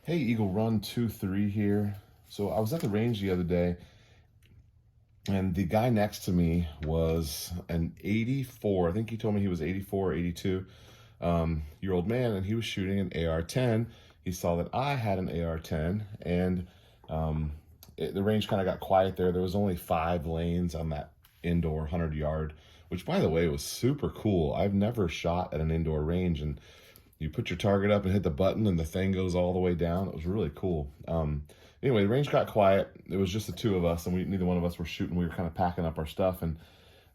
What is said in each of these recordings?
Hey, Eagle Run 2-3 here. So I was at the range the other day, and the guy next to me was an 84. I think he told me he was 84 or 82 year old man, and he was shooting an AR-10. He saw that I had an AR-10, and the range kind of got quiet there. There was only 5 lanes on that indoor 100-yard, which, by the way, was super cool. I've never shot at an indoor range, and you put your target up and hit the button and the thing goes all the way down. It was really cool. Anyway, the range got quiet. It was just the two of us, and neither one of us were shooting. We were kind of packing up our stuff, and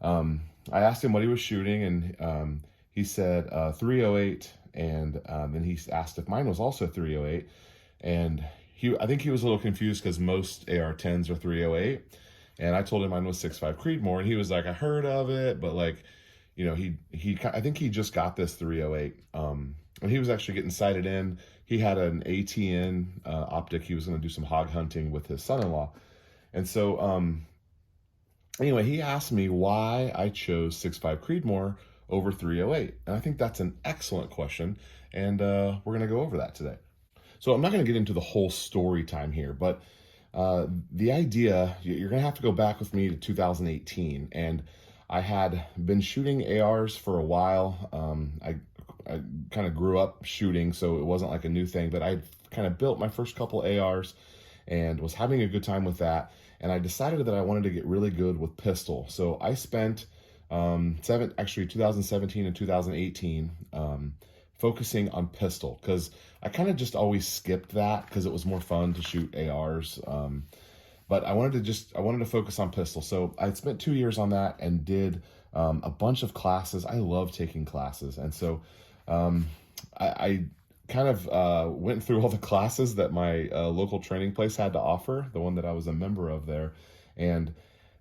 I asked him what he was shooting, and he said 308, and then he asked if mine was also 308, and I think he was a little confused because most AR-10s are 308, and I told him mine was 6.5 Creedmoor, and he was like, I heard of it, but like, you know, I think he just got this 308, and he was actually getting sighted in. He had an ATN optic. He was going to do some hog hunting with his son-in-law, and so anyway, he asked me why I chose 6.5 Creedmoor over 308, and I think that's an excellent question, and we're going to go over that today. So I'm not going to get into the whole story time here, but the idea, you're going to have to go back with me to 2018, and I had been shooting ARs for a while. I kind of grew up shooting, so it wasn't like a new thing, but I kind of built my first couple ARs and was having a good time with that. And I decided that I wanted to get really good with pistol. So I spent 2017 and 2018 focusing on pistol, because I kind of just always skipped that because it was more fun to shoot ARs. But I wanted to focus on pistol. So I spent 2 years on that and did a bunch of classes. I love taking classes. And so I kind of went through all the classes that my local training place had to offer, the one that I was a member of there. And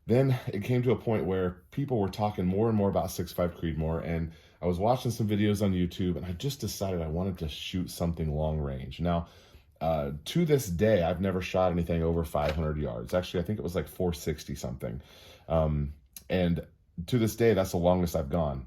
then it came to a point where people were talking more and more about 6.5 Creedmoor, and I was watching some videos on YouTube, and I just decided I wanted to shoot something long range. Now, to this day, I've never shot anything over 500 yards. Actually, I think it was like 460 something. And to this day, that's the longest I've gone.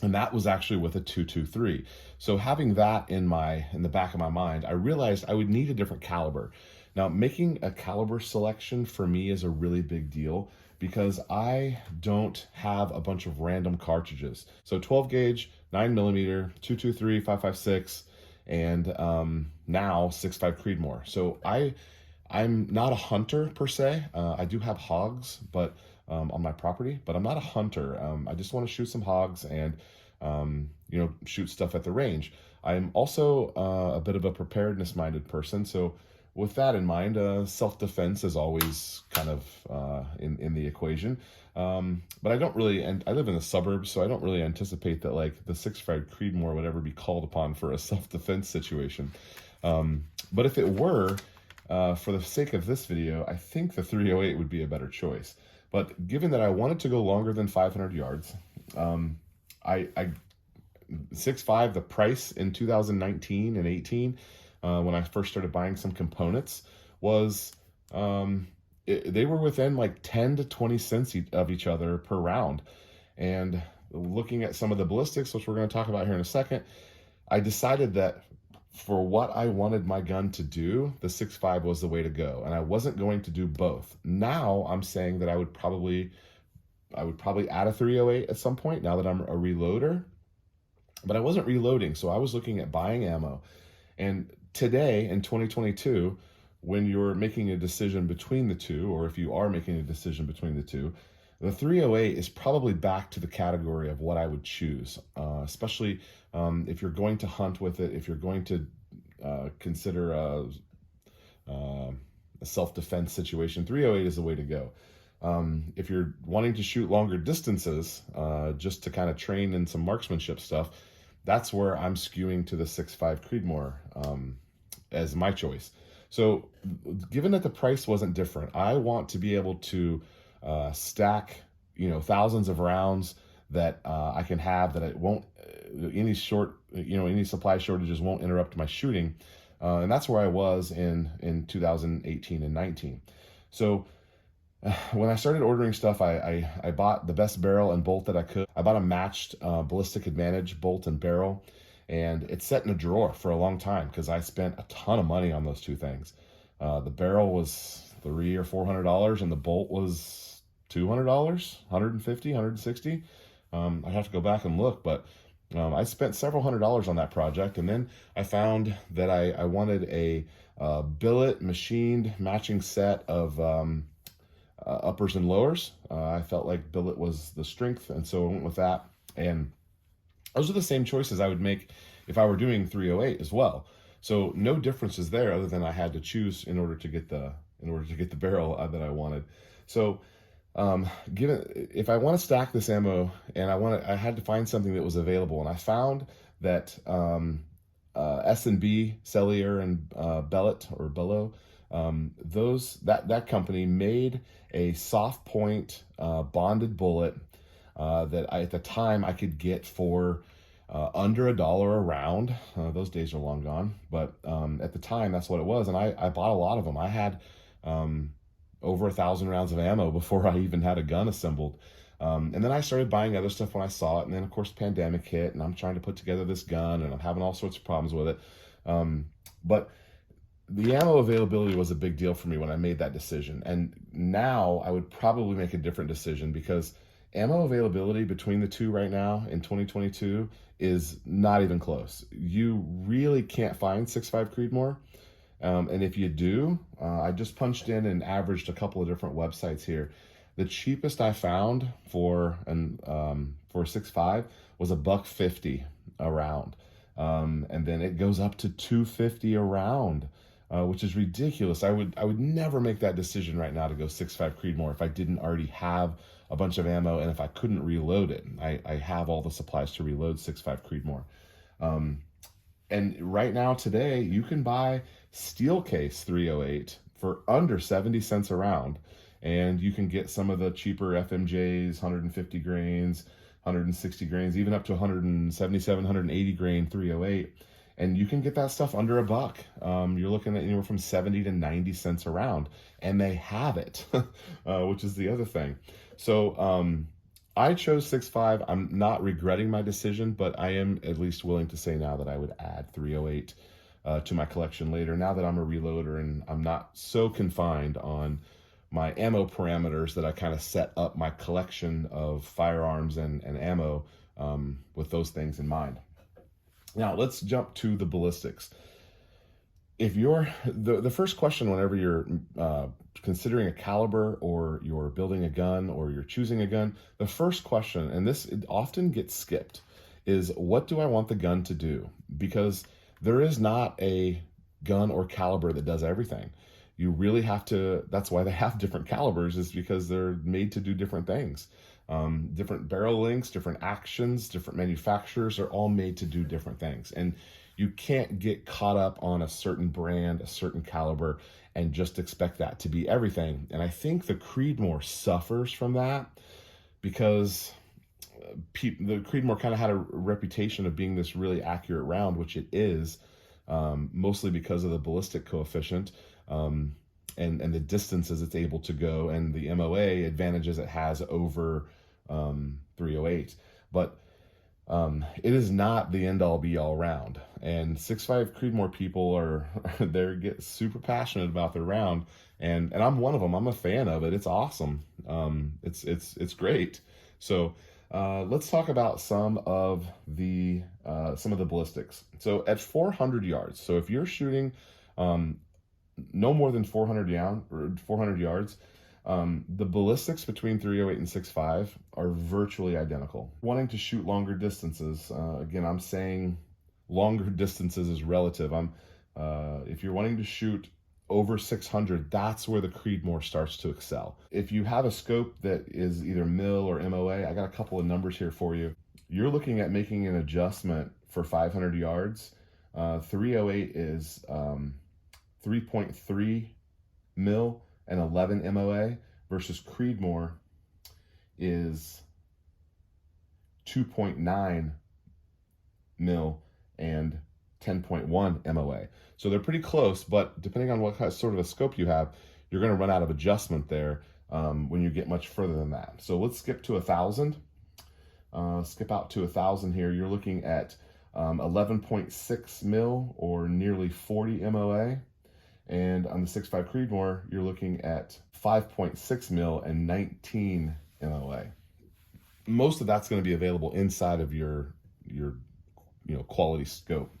And that was actually with a 223. So having that in the back of my mind, I realized I would need a different caliber. Now, making a caliber selection for me is a really big deal because I don't have a bunch of random cartridges. So 12 gauge, 9mm, 223, 5.56, and now 6.5 Creedmoor. So I'm not a hunter per se. I do have hogs, but on my property, but I'm not a hunter. I just want to shoot some hogs and shoot stuff at the range. I'm also a bit of a preparedness-minded person, so with that in mind, self-defense is always kind of in the equation. But I don't really, and I live in the suburbs, so I don't really anticipate that like the 6.5 Creedmoor would ever be called upon for a self-defense situation. But if it were, for the sake of this video, I think the 308 would be a better choice. But given that I wanted to go longer than 500 yards, 6.5, the price in 2019 and 18, when I first started buying some components, was they were within like 10 to 20 cents of each other per round. And looking at some of the ballistics, which we're going to talk about here in a second, I decided that for what I wanted my gun to do, the 6.5 was the way to go, and I wasn't going to do both. Now I'm saying that I would probably add a 308 at some point now that I'm a reloader, but I wasn't reloading, so I was looking at buying ammo. And today in 2022, when you're making a decision between the two, or if you are making a decision between the two, the 308 is probably back to the category of what I would choose, especially if you're going to hunt with it, if you're going to consider a self-defense situation. 308 is the way to go. If you're wanting to shoot longer distances, just to kind of train in some marksmanship stuff, that's where I'm skewing to the 6.5 Creedmoor as my choice. So given that the price wasn't different, I want to be able to stack, thousands of rounds that I can have, that it won't, any supply shortages won't interrupt my shooting. And that's where I was in 2018 and 19. So when I started ordering stuff, I bought the best barrel and bolt that I could. I bought a matched Ballistic Advantage bolt and barrel. and it's set in a drawer for a long time because I spent a ton of money on those two things. The barrel was $300 or $400, and the bolt was $200, 150, 160. I'd have to go back and look, but I spent several $100s on that project, and then I found that I wanted a billet machined matching set of uppers and lowers. I felt like billet was the strength, and so I went with that. And those are the same choices I would make if I were doing 308 as well. So no differences there, other than I had to choose in order to get the barrel that I wanted. So given if I want to stack this ammo, and I had to find something that was available, and I found that S&B, Cellier, and Bello, that company made a soft point bonded bullet that at the time I could get for under $1 a round. Those days are long gone, but at the time that's what it was, and I bought a lot of them. I had over 1,000 rounds of ammo before I even had a gun assembled. And then I started buying other stuff when I saw it, and then of course the pandemic hit, and I'm trying to put together this gun, and I'm having all sorts of problems with it. But the ammo availability was a big deal for me when I made that decision, and now I would probably make a different decision, because ammo availability between the two right now in 2022 is not even close. You really can't find 6.5 Creedmoor. And if you do, I just punched in and averaged a couple of different websites here. The cheapest I found for 6.5 was $150 a round, and then it goes up to $250 a round, which is ridiculous. I would never make that decision right now to go 6.5 Creedmoor if I didn't already have a bunch of ammo, and if I couldn't reload it. I have all the supplies to reload 6.5 Creedmoor. And right now, today, you can buy steel case 308 for under 70 cents a round, and you can get some of the cheaper FMJs, 150 grains, 160 grains, even up to 177, 180 grain 308, and you can get that stuff under $1. You're looking at anywhere from 70 to 90 cents a round, and they have it, which is the other thing. So I chose 6.5. I'm not regretting my decision, but I am at least willing to say now that I would add 308 to my collection later, now that I'm a reloader and I'm not so confined on my ammo parameters that I kind of set up my collection of firearms and ammo with those things in mind. Now let's jump to the ballistics. If you're the first question whenever you're considering a caliber, or you're building a gun, or you're choosing a gun, the first question, and it often gets skipped, is what do I want the gun to do? Because there is not a gun or caliber that does everything. You really have to, that's why they have different calibers, is because they're made to do different things. Different barrel lengths, different actions, different manufacturers are all made to do different things. And you can't get caught up on a certain brand, a certain caliber, and just expect that to be everything. And I think the Creedmoor suffers from that, because the Creedmoor kind of had a reputation of being this really accurate round, which it is, mostly because of the ballistic coefficient, and the distances it's able to go, and the MOA advantages it has over 308. But it is not the end-all be-all round. And 6.5 Creedmoor people they get super passionate about their round, and I'm one of them. I'm a fan of it. It's awesome. It's great. So let's talk about some of the ballistics. So at 400 yards, so if you're shooting no more than 400 yards, the ballistics between 308 and 6.5 are virtually identical. Wanting to shoot longer distances, again, I'm saying longer distances is relative. If you're wanting to shoot over 600, that's where the Creedmoor starts to excel. If you have a scope that is either mil or MOA, I got a couple of numbers here for you. You're looking at making an adjustment for 500 yards. 308 is 3.3 mil and 11 MOA, versus Creedmoor is 2.9 mil and 10.1 MOA. So they're pretty close, but depending on what sort of a scope you have, you're going to run out of adjustment there when you get much further than that. So let's skip to 1,000. Skip out to 1,000 here. You're looking at 11.6 mil or nearly 40 MOA. And on the 6.5 Creedmoor, you're looking at 5.6 mil and 19 MOA. Most of that's going to be available inside of your quality scope.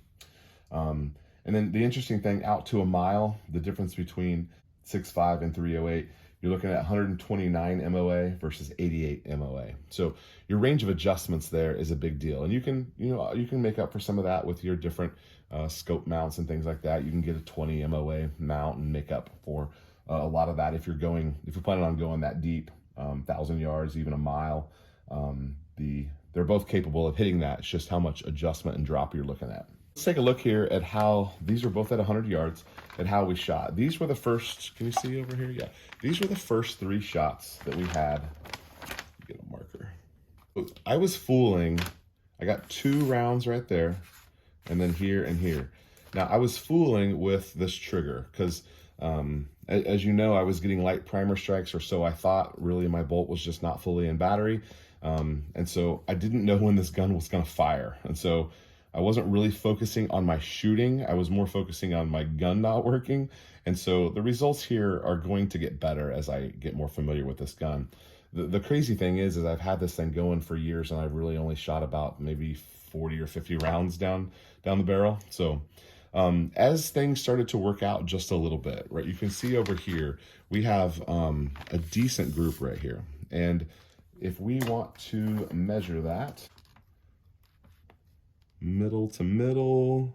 And then the interesting thing, out to a mile, the difference between 6.5 and 308, you're looking at 129 MOA versus 88 MOA. So your range of adjustments there is a big deal, and you can make up for some of that with your different scope mounts and things like that. You can get a 20 MOA mount and make up for a lot of that if you're planning on going that deep, 1,000 yards, even a mile. They're both capable of hitting that. It's just how much adjustment and drop you're looking at. Let's take a look here at how these are both at 100 yards and how we shot. These were the first, can you see over here? Yeah. These were the first 3 shots that we had. Get a marker. I was fooling. I got 2 rounds right there, and then here and here. Now, I was fooling with this trigger because, as you know, I was getting light primer strikes, or so I thought. Really, my bolt was just not fully in battery. And so I didn't know when this gun was going to fire. And so I wasn't really focusing on my shooting. I was more focusing on my gun not working. And so the results here are going to get better as I get more familiar with this gun. The crazy thing is I've had this thing going for years, and I've really only shot about maybe 40 or 50 rounds down the barrel. So as things started to work out just a little bit, right, you can see over here, we have a decent group right here. And if we want to measure that, middle to middle,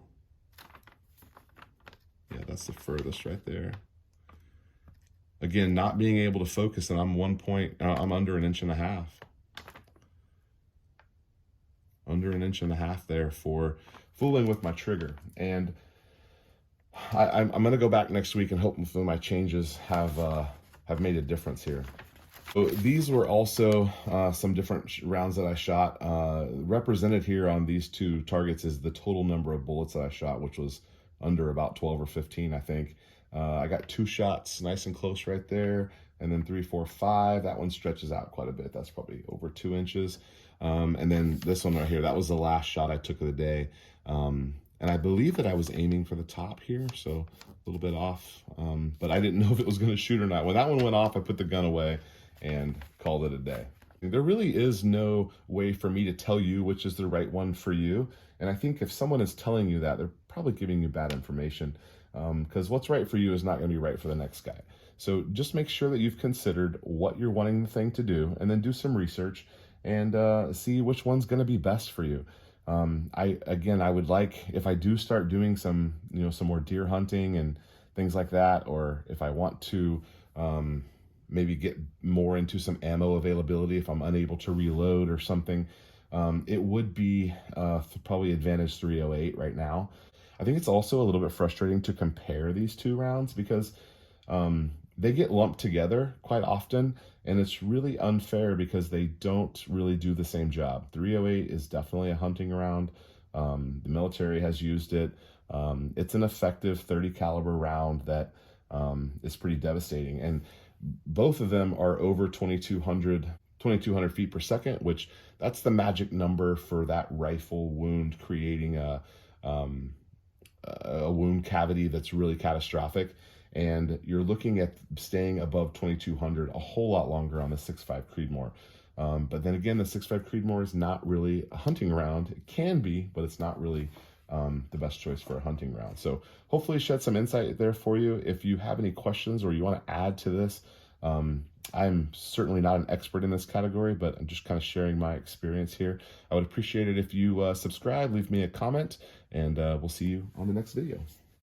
yeah, that's the furthest right there. Again, not being able to focus, and I'm under 1.5 inches. Under 1.5 inches there for fooling with my trigger. And I'm going to go back next week and hopefully my changes have made a difference here. So these were also some different rounds that I shot. Represented here on these 2 targets is the total number of bullets that I shot, which was under about 12 or 15, I think. I got 2 shots nice and close right there, and then 3, 4, 5. That one stretches out quite a bit. That's probably over 2 inches. And then this one right here, that was the last shot I took of the day. And I believe that I was aiming for the top here, so a little bit off. But I didn't know if it was going to shoot or not. When that one went off, I put the gun away and called it a day. There really is no way for me to tell you which is the right one for you. And I think if someone is telling you that, they're probably giving you bad information, because what's right for you is not going to be right for the next guy. So just make sure that you've considered what you're wanting the thing to do, and then do some research and see which one's going to be best for you. I would like, if I do start doing some more deer hunting and things like that, or if I want to maybe get more into some ammo availability if I'm unable to reload or something, it would be probably Advantage 308 right now. I think it's also a little bit frustrating to compare these 2 rounds because they get lumped together quite often, and it's really unfair because they don't really do the same job. 308 is definitely a hunting round. The military has used it. It's an effective 30 caliber round that is pretty devastating. And both of them are over 2,200 feet per second, which that's the magic number for that rifle wound, creating a wound cavity that's really catastrophic. And you're looking at staying above 2,200 a whole lot longer on the 6.5 Creedmoor. But then again, the 6.5 Creedmoor is not really a hunting round. It can be, but it's not really the best choice for a hunting round. So hopefully shed some insight there for you. If you have any questions or you want to add to this, I'm certainly not an expert in this category, but I'm just kind of sharing my experience here. I would appreciate it if you subscribe, leave me a comment, and we'll see you on the next video.